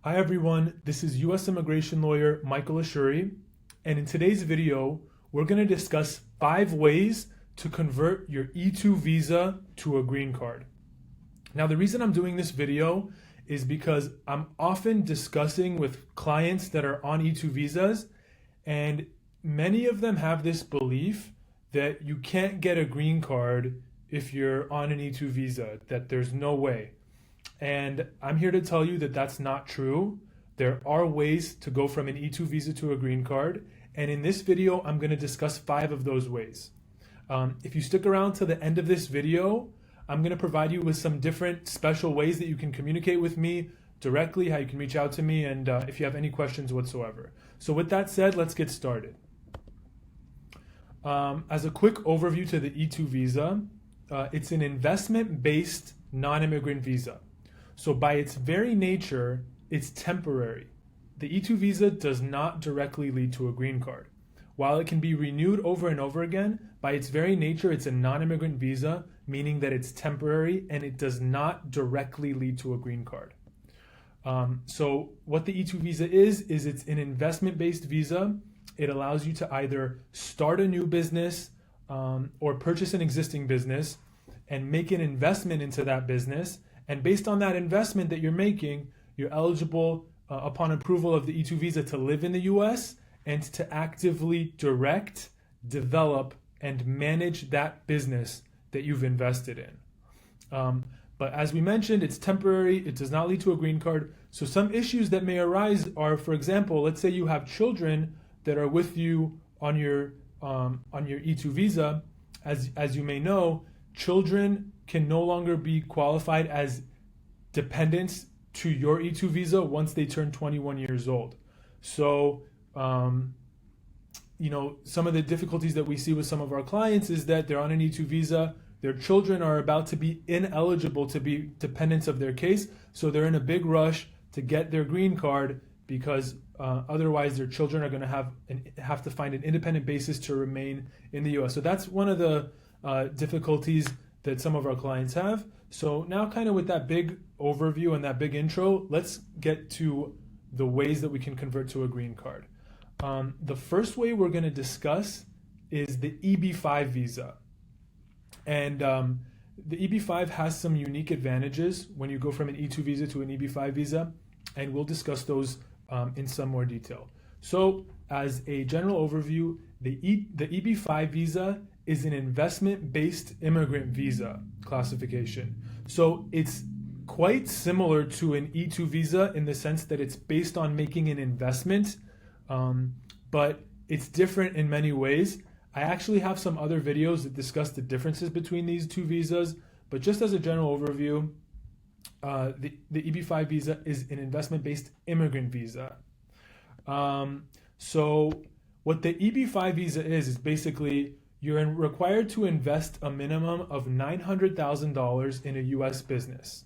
Hi everyone, this is U.S. immigration lawyer Michael Ashoori, and in today's video, we're going to discuss 5 ways to convert your E2 visa to a green card. Now, the reason I'm doing this video is because I'm often discussing with clients that are on E2 visas, and many of them have this belief that you can't get a green card if you're on an E2 visa, that there's no way. And I'm here to tell you that that's not true. There are ways to go from an E2 visa to a green card. And in this video, I'm going to discuss 5 of those ways. If you stick around to the end of this video, I'm going to provide you with some different special ways that you can communicate with me directly, how you can reach out to me, and if you have any questions whatsoever. So with that said, let's get started. As a quick overview to the E2 visa, it's an investment-based non-immigrant visa. So by its very nature, it's temporary. The E2 visa does not directly lead to a green card. While it can be renewed over and over again, by its very nature, it's a non-immigrant visa, meaning that it's temporary and it does not directly lead to a green card. So what the E2 visa is it's an investment-based visa. It allows you to either start a new business or purchase an existing business and make an investment into that business. And based on that investment that you're making, you're eligible upon approval of the E2 visa to live in the US and to actively direct, develop, and manage that business that you've invested in. But as we mentioned, it's temporary, it does not lead to a green card. So some issues that may arise are, for example, let's say you have children that are with you on your E2 visa. As you may know, children can no longer be qualified as dependents to your E2 visa once they turn 21 years old. So, some of the difficulties that we see with some of our clients is that they're on an E2 visa, their children are about to be ineligible to be dependents of their case, so they're in a big rush to get their green card because otherwise their children are going to have to find an independent basis to remain in the US. So that's one of the difficulties that some of our clients have. So now, kind of with that big overview and that big intro, let's get to the ways that we can convert to a green card. The first way we're going to discuss is the EB5 visa. And the EB5 has some unique advantages when you go from an E2 visa to an EB5 visa, and we'll discuss those in some more detail. So as a general overview, the EB5 visa is an investment-based immigrant visa classification. So it's quite similar to an E2 visa in the sense that it's based on making an investment, but it's different in many ways. I actually have some other videos that discuss the differences between these two visas, but just as a general overview, the EB5 visa is an investment-based immigrant visa. So what the EB5 visa is basically you're required to invest a minimum of $900,000 in a U.S. business.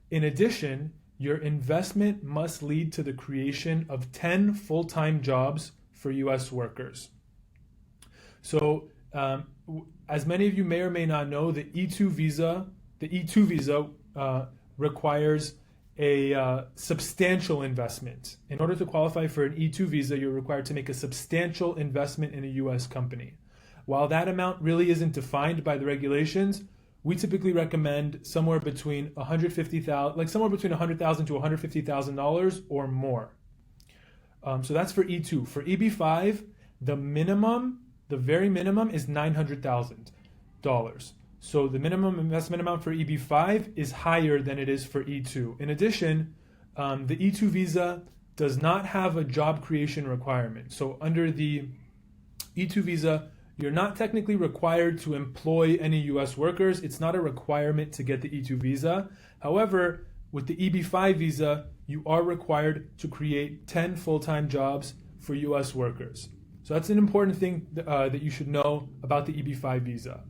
In addition, your investment must lead to the creation of 10 full-time jobs for U.S. workers. So, as many of you may or may not know, the E2 visa requires a substantial investment. In order to qualify for an E2 visa, you're required to make a substantial investment in a U.S. company. While that amount really isn't defined by the regulations, we typically recommend somewhere between $100,000 to $150,000 or more. So that's for E2. For EB5, the very minimum is $900,000. So the minimum investment amount for EB5 is higher than it is for E2. In addition, the E2 visa does not have a job creation requirement. So under the E2 visa, you're not technically required to employ any U.S. workers. It's not a requirement to get the E2 visa. However, with the EB5 visa, you are required to create 10 full-time jobs for U.S. workers. So that's an important thing that you should know about the EB5 visa.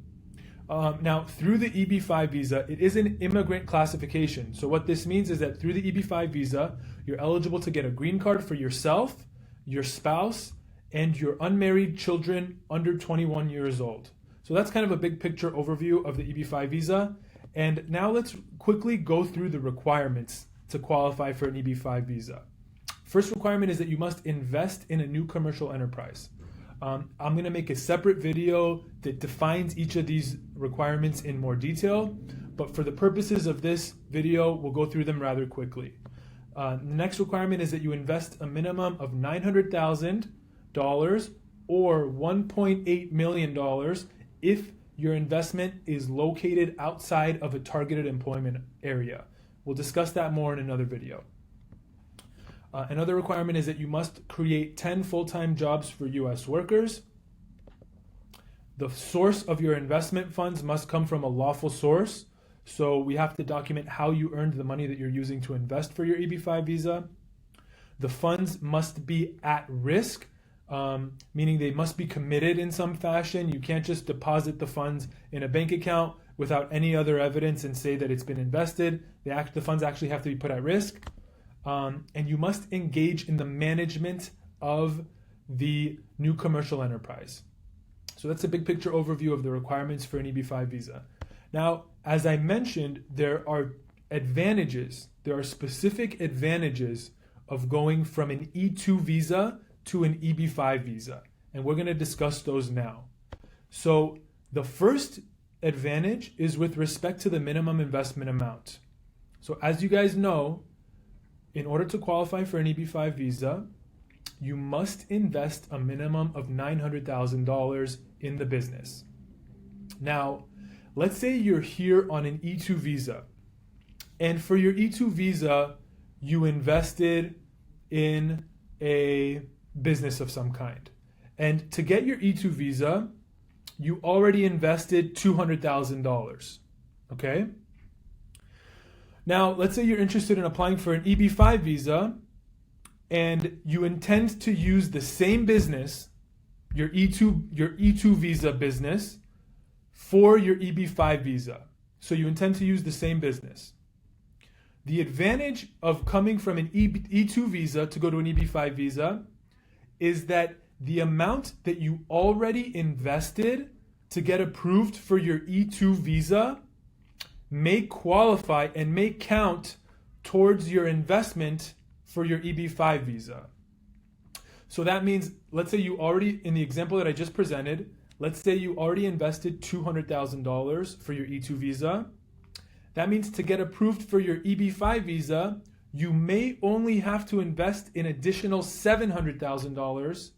Now, through the EB5 visa, it is an immigrant classification. So what this means is that through the EB5 visa, you're eligible to get a green card for yourself, your spouse, and your unmarried children under 21 years old. So that's kind of a big picture overview of the EB5 visa. And now let's quickly go through the requirements to qualify for an EB5 visa. First requirement is that you must invest in a new commercial enterprise. I'm going to make a separate video that defines each of these requirements in more detail, but for the purposes of this video, we'll go through them rather quickly. The next requirement is that you invest a minimum of $900,000 or $1.8 million if your investment is located outside of a targeted employment area. We'll discuss that more in another video. Another requirement is that you must create 10 full-time jobs for U.S. workers. The source of your investment funds must come from a lawful source. So we have to document how you earned the money that you're using to invest for your EB5 visa. The funds must be at risk, meaning they must be committed in some fashion. You can't just deposit the funds in a bank account without any other evidence and say that it's been invested. The funds actually have to be put at risk. And you must engage in the management of the new commercial enterprise. So that's a big picture overview of the requirements for an EB5 visa. Now, as I mentioned, there are advantages. There are specific advantages of going from an E2 visa to an EB5 visa. And we're going to discuss those now. So the first advantage is with respect to the minimum investment amount. So as you guys know, in order to qualify for an EB5 visa, you must invest a minimum of $900,000 in the business. Now, let's say you're here on an E2 visa, and for your E2 visa, you invested in a business of some kind. And to get your E2 visa, you already invested $200,000, okay? Now, let's say you're interested in applying for an EB5 visa and you intend to use the same business, your E2 visa business, for your EB5 visa. So you intend to use the same business. The advantage of coming from an E2 visa to go to an EB5 visa is that the amount that you already invested to get approved for your E2 visa may qualify and may count towards your investment for your EB5 visa. So that means, let's say you already, in the example that I just presented, let's say you already invested $200,000 for your E2 visa. That means to get approved for your EB5 visa, you may only have to invest an additional $700,000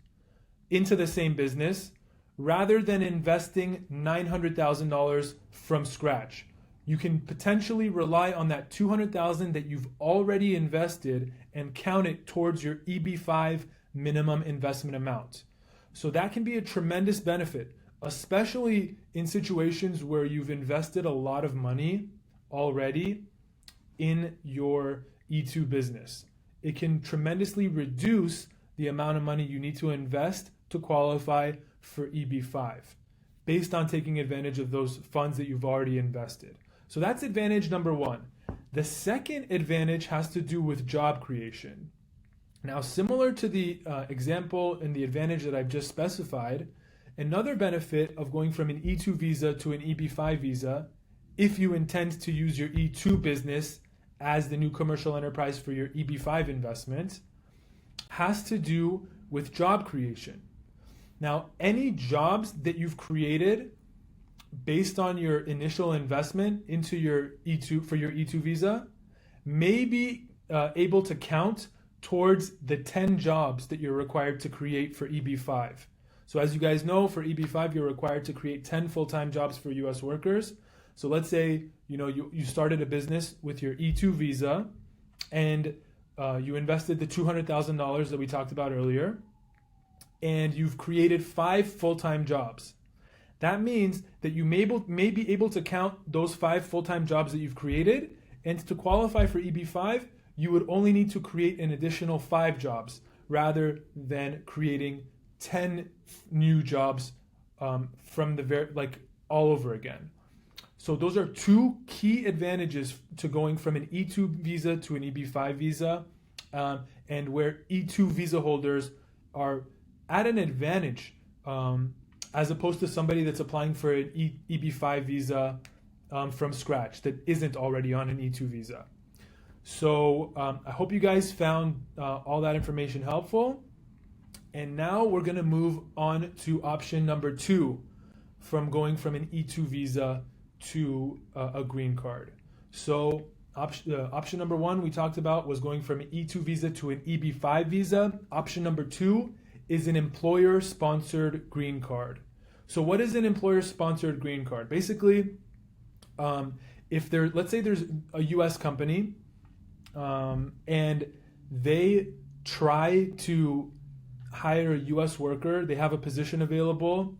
into the same business rather than investing $900,000 from scratch. You can potentially rely on that $200,000 that you've already invested and count it towards your EB5 minimum investment amount. So that can be a tremendous benefit, especially in situations where you've invested a lot of money already in your E2 business. It can tremendously reduce the amount of money you need to invest to qualify for EB5 based on taking advantage of those funds that you've already invested. So that's advantage number one. The second advantage has to do with job creation. Now, similar to the example and the advantage that I've just specified, another benefit of going from an E2 visa to an EB5 visa, if you intend to use your E2 business as the new commercial enterprise for your EB5 investment, has to do with job creation. Now, any jobs that you've created based on your initial investment into your E2 for your E2 visa may be able to count towards the 10 jobs that you're required to create for EB5. So as you guys know, for EB5, you're required to create 10 full-time jobs for US workers. So let's say you started a business with your E2 visa and you invested the $200,000 that we talked about earlier, and you've created 5 full-time jobs. That means that you may be able to count those 5 full-time jobs that you've created, and to qualify for EB5, you would only need to create an additional 5 jobs rather than creating 10 new jobs from the all over again. So those are 2 key advantages to going from an E2 visa to an EB5 visa, and where E2 visa holders are at an advantage as opposed to somebody that's applying for an EB5 visa from scratch that isn't already on an E2 visa. So I hope you guys found all that information helpful. And now we're going to move on to option number 2 from going from an E2 visa to a green card. So option number 1 we talked about was going from an E2 visa to an EB5 visa. Option number 2 is an employer-sponsored green card. So what is an employer-sponsored green card? Basically, let's say there's a U.S. company and they try to hire a U.S. worker, they have a position available,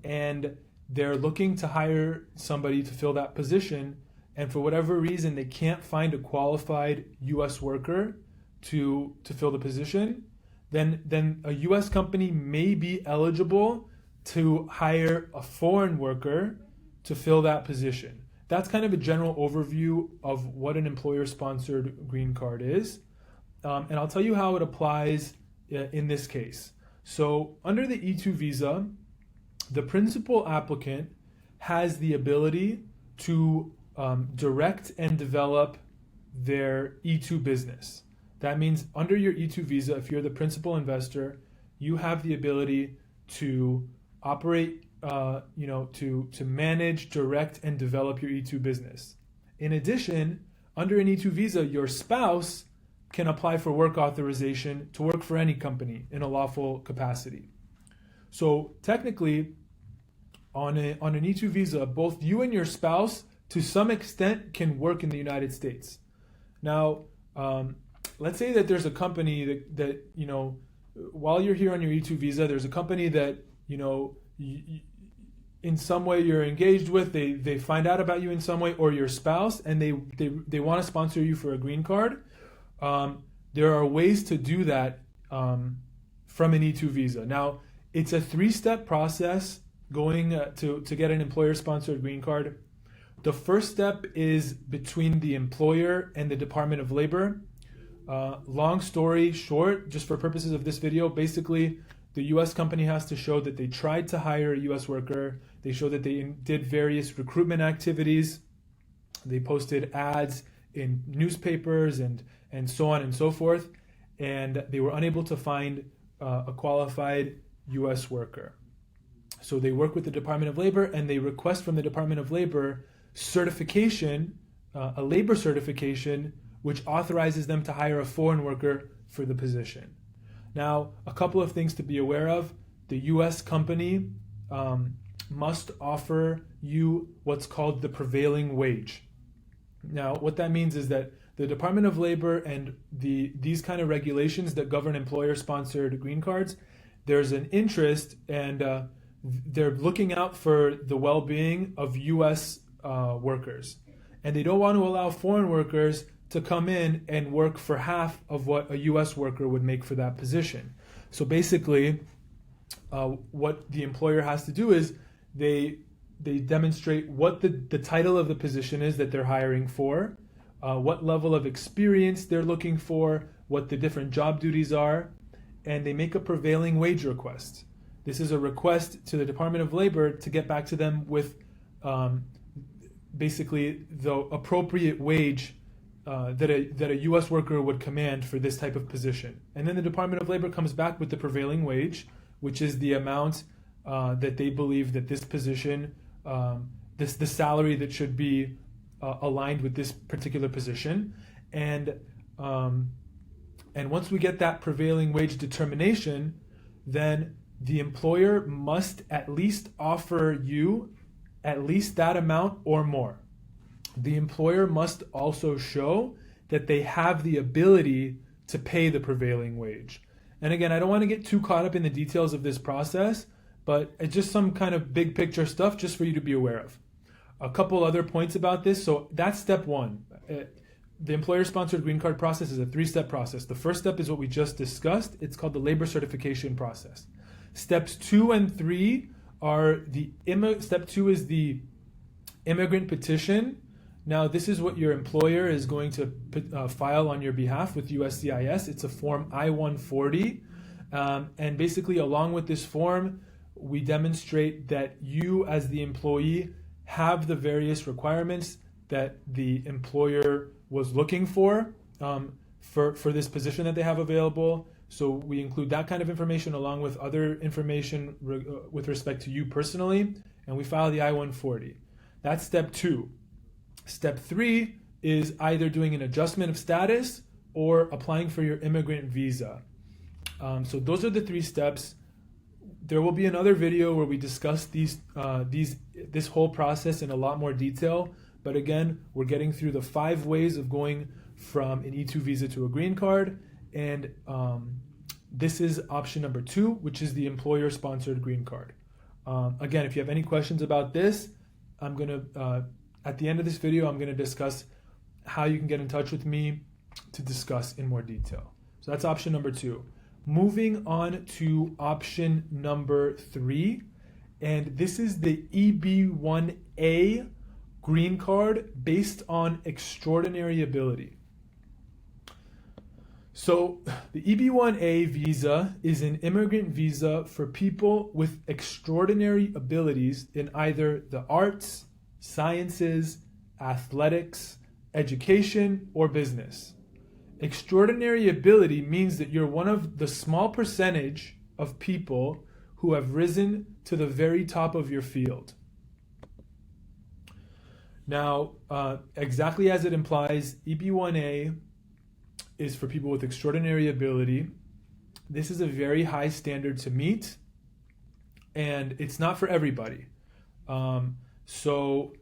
and they're looking to hire somebody to fill that position, and for whatever reason they can't find a qualified U.S. worker to fill the position, then a U.S. company may be eligible to hire a foreign worker to fill that position. That's kind of a general overview of what an employer-sponsored green card is. And I'll tell you how it applies in this case. So under the E2 visa, the principal applicant has the ability to direct and develop their E2 business. That means under your E2 visa, if you're the principal investor, you have the ability to operate, to manage, direct, and develop your E2 business. In addition, under an E2 visa, your spouse can apply for work authorization to work for any company in a lawful capacity. So technically, on an E2 visa, both you and your spouse, to some extent, can work in the United States. Now, let's say that there's a company that while you're here on your E2 visa, there's a company that, in some way you're engaged with, they find out about you in some way, or your spouse, and they want to sponsor you for a green card. There are ways to do that from an E2 visa. Now, it's a 3-step process going to get an employer-sponsored green card. The first step is between the employer and the Department of Labor. Long story short, just for purposes of this video, basically the U.S. company has to show that they tried to hire a U.S. worker. They show that they did various recruitment activities. They posted ads in newspapers and so on and so forth, and they were unable to find a qualified U.S. worker. So they work with the Department of Labor, and they request from the Department of Labor certification, a labor certification, which authorizes them to hire a foreign worker for the position. Now, a couple of things to be aware of. The U.S. company must offer you what's called the prevailing wage. Now, what that means is that the Department of Labor and these kind of regulations that govern employer-sponsored green cards, there's an interest, and they're looking out for the well-being of U.S. Workers. And they don't want to allow foreign workers to come in and work for half of what a U.S. worker would make for that position. So basically, what the employer has to do is they demonstrate what the title of the position is that they're hiring for, what level of experience they're looking for, what the different job duties are, and they make a prevailing wage request. This is a request to the Department of Labor to get back to them with basically the appropriate wage that a U.S. worker would command for this type of position. And then the Department of Labor comes back with the prevailing wage, which is the amount that they believe that this position, the salary that should be aligned with this particular position. And once we get that prevailing wage determination, then the employer must at least offer you at least that amount or more. The employer must also show that they have the ability to pay the prevailing wage. And again, I don't want to get too caught up in the details of this process, but it's just some kind of big picture stuff just for you to be aware of. A couple other points about this. So that's step 1. The employer-sponsored green card process is a 3-step process. The first step is what we just discussed. It's called the labor certification process. Steps 2 and 3 are step 2 is the immigrant petition. Now, this is what your employer is going to file on your behalf with USCIS. It's a form I-140. And basically, along with this form, we demonstrate that you, as the employee, have the various requirements that the employer was looking for this position that they have available. So we include that kind of information along with other information with respect to you personally, and we file the I-140. That's step 2. Step 3 is either doing an adjustment of status or applying for your immigrant visa. So those are the 3 steps. There will be another video where we discuss this whole process in a lot more detail. But again, we're getting through the 5 ways of going from an E2 visa to a green card, and this is option number 2, which is the employer-sponsored green card. Again, if you have any questions about this, I'm gonna at the end of this video, I'm gonna discuss how you can get in touch with me to discuss in more detail. So that's option number 2. Moving on to option number 3, and this is the EB1A green card based on extraordinary ability. So the EB1A visa is an immigrant visa for people with extraordinary abilities in either the arts, sciences, athletics, education, or business. Extraordinary ability means that you're one of the small percentage of people who have risen to the very top of your field. Now, exactly as it implies, EB1A is for people with extraordinary ability. This is a very high standard to meet, and it's not for everybody. So,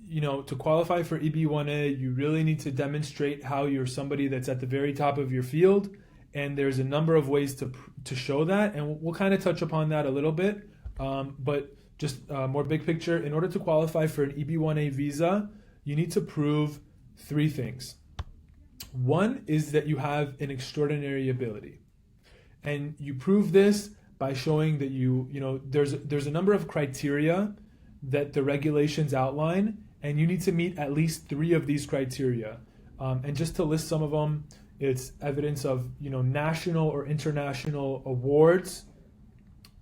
to qualify for EB1A, you really need to demonstrate how you're somebody that's at the very top of your field, and there's a number of ways to show that, and we'll kind of touch upon that a little bit, but just more big picture, in order to qualify for an EB1A visa, you need to prove 3 things. One is that you have an extraordinary ability, and you prove this by showing that there's a number of criteria that the regulations outline, and you need to meet at least 3 of these criteria. And just to list some of them, it's evidence of national or international awards,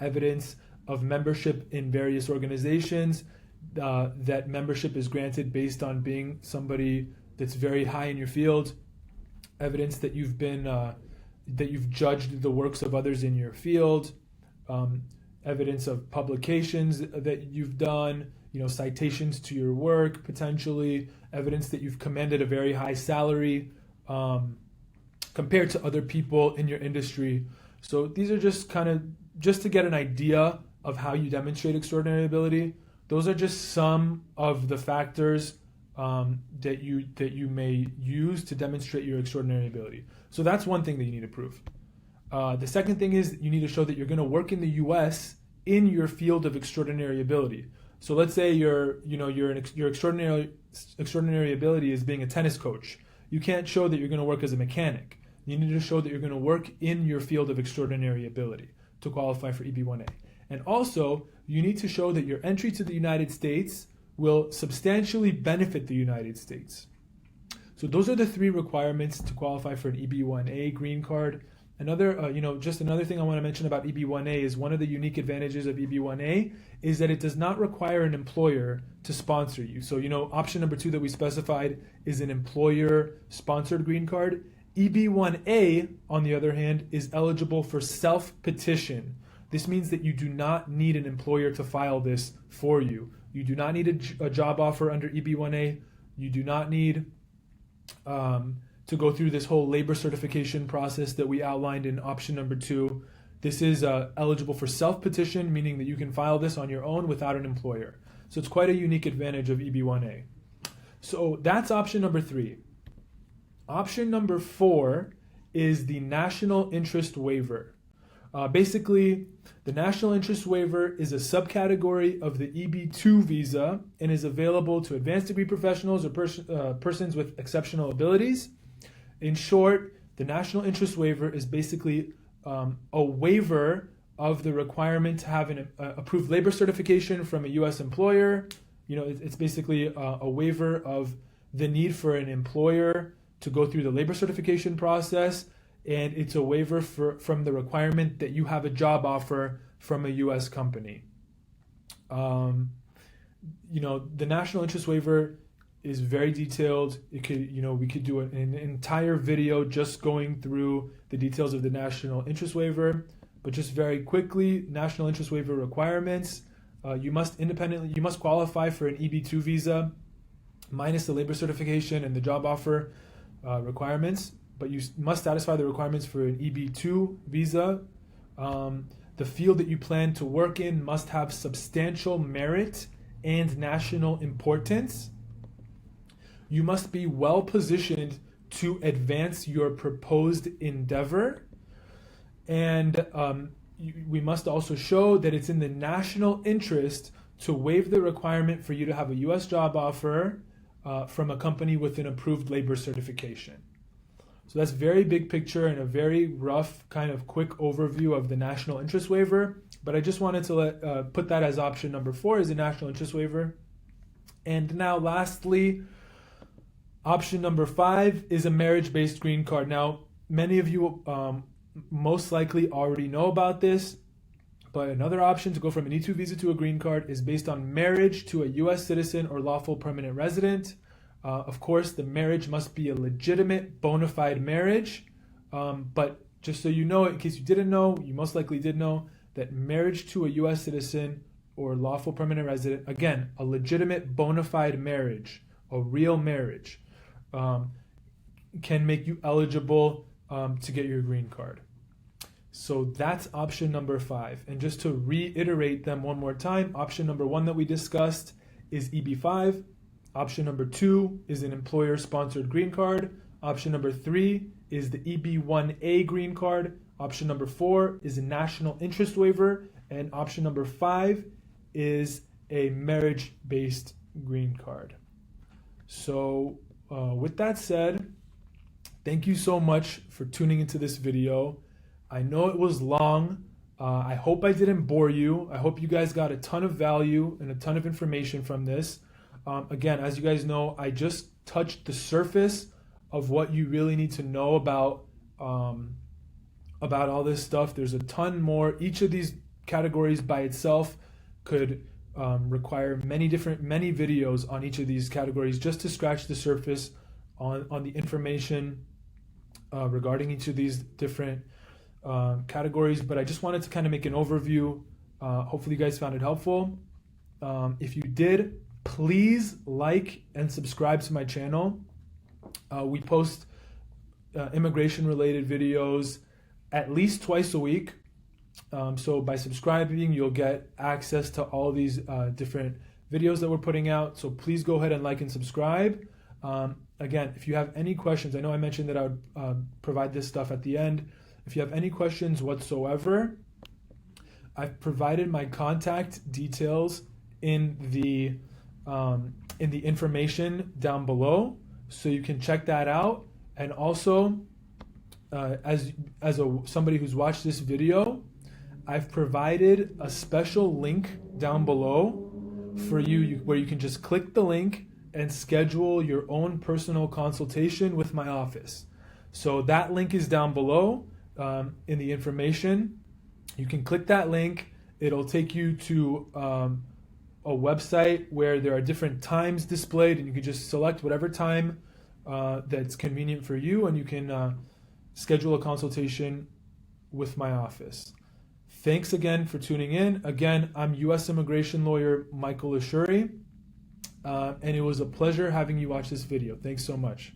evidence of membership in various organizations, that membership is granted based on being somebody that's very high in your field, evidence that you've been that you've judged the works of others in your field, evidence of publications that you've done, citations to your work, potentially evidence that you've commanded a very high salary compared to other people in your industry. So these are just to get an idea of how you demonstrate extraordinary ability. Those are just some of the factors that you may use to demonstrate your extraordinary ability. So that's one thing that you need to prove. The second thing is you need to show that you're going to work in the U.S. in your field of extraordinary ability. So let's say your extraordinary ability is being a tennis coach. You can't show that you're going to work as a mechanic. You need to show that you're going to work in your field of extraordinary ability to qualify for EB1A. And also, you need to show that your entry to the United States will substantially benefit the United States. So those are the 3 requirements to qualify for an EB1A green card. Another, just another thing I want to mention about EB1A is one of the unique advantages of EB1A is that it does not require an employer to sponsor you. So, option number 2 that we specified is an employer-sponsored green card. EB1A, on the other hand, is eligible for self-petition. This means that you do not need an employer to file this for you. You do not need a job offer under EB1A. You do not need to go through this whole labor certification process that we outlined in option number 2. This is eligible for self-petition, meaning that you can file this on your own without an employer. So it's quite a unique advantage of EB1A. So that's option number 3. Option number 4 is the national interest waiver. Basically, the national interest waiver is a subcategory of the EB2 visa and is available to advanced degree professionals or persons with exceptional abilities. In short, the national interest waiver is basically a waiver of the requirement to have an approved labor certification from a U.S. employer. It's basically a waiver of the need for an employer to go through the labor certification process, and it's a waiver from the requirement that you have a job offer from a U.S. company. The national interest waiver is very detailed. It could, we could do an entire video just going through the details of the national interest waiver. But just very quickly, national interest waiver requirements. You must qualify for an EB2 visa minus the labor certification and the job offer requirements, but you must satisfy the requirements for an EB2 visa. The field that you plan to work in must have substantial merit and national importance. You must be well positioned to advance your proposed endeavor. And we must also show that it's in the national interest to waive the requirement for you to have a U.S. job offer from a company with an approved labor certification. So that's very big picture and a very rough kind of quick overview of the national interest waiver. But I just wanted to put that as option number 4 is a national interest waiver. And now lastly, option number 5 is a marriage-based green card. Now, many of you most likely already know about this, but another option to go from an E2 visa to a green card is based on marriage to a U.S. citizen or lawful permanent resident. Of course, the marriage must be a legitimate, bona fide marriage. But just so you know, in case you didn't know, you most likely did know that marriage to a U.S. citizen or lawful permanent resident, again, a legitimate, bona fide marriage, a real marriage, can make you eligible to get your green card. So that's option number 5. And just to reiterate them one more time, option number 1 that we discussed is EB5. Option number 2 is an employer-sponsored green card. Option number 3 is the EB1A green card. Option number 4 is a national interest waiver. And option number 5 is a marriage-based green card. So with that said, thank you so much for tuning into this video. I know it was long. I hope I didn't bore you. I hope you guys got a ton of value and a ton of information from this. Again, as you guys know, I just touched the surface of what you really need to know about all this stuff. There's a ton more. Each of these categories by itself could require many videos on each of these categories just to scratch the surface on the information regarding each of these different categories. But I just wanted to kind of make an overview. Hopefully you guys found it helpful. If you did, please like and subscribe to my channel. We post immigration related videos at least twice a week. So by subscribing, you'll get access to all these different videos that we're putting out. So please go ahead and like and subscribe. Again, if you have any questions, I know I mentioned that I would provide this stuff at the end. If you have any questions whatsoever, I've provided my contact details in the information down below, so you can check that out. And also, as somebody who's watched this video, I've provided a special link down below for you where you can just click the link and schedule your own personal consultation with my office. So that link is down below in the information. You can click that link. It'll take you to a website where there are different times displayed, and you can just select whatever time that's convenient for you, and you can schedule a consultation with my office. Thanks again for tuning in. Again, I'm U.S. immigration lawyer Michael Ashoori, and it was a pleasure having you watch this video. Thanks so much.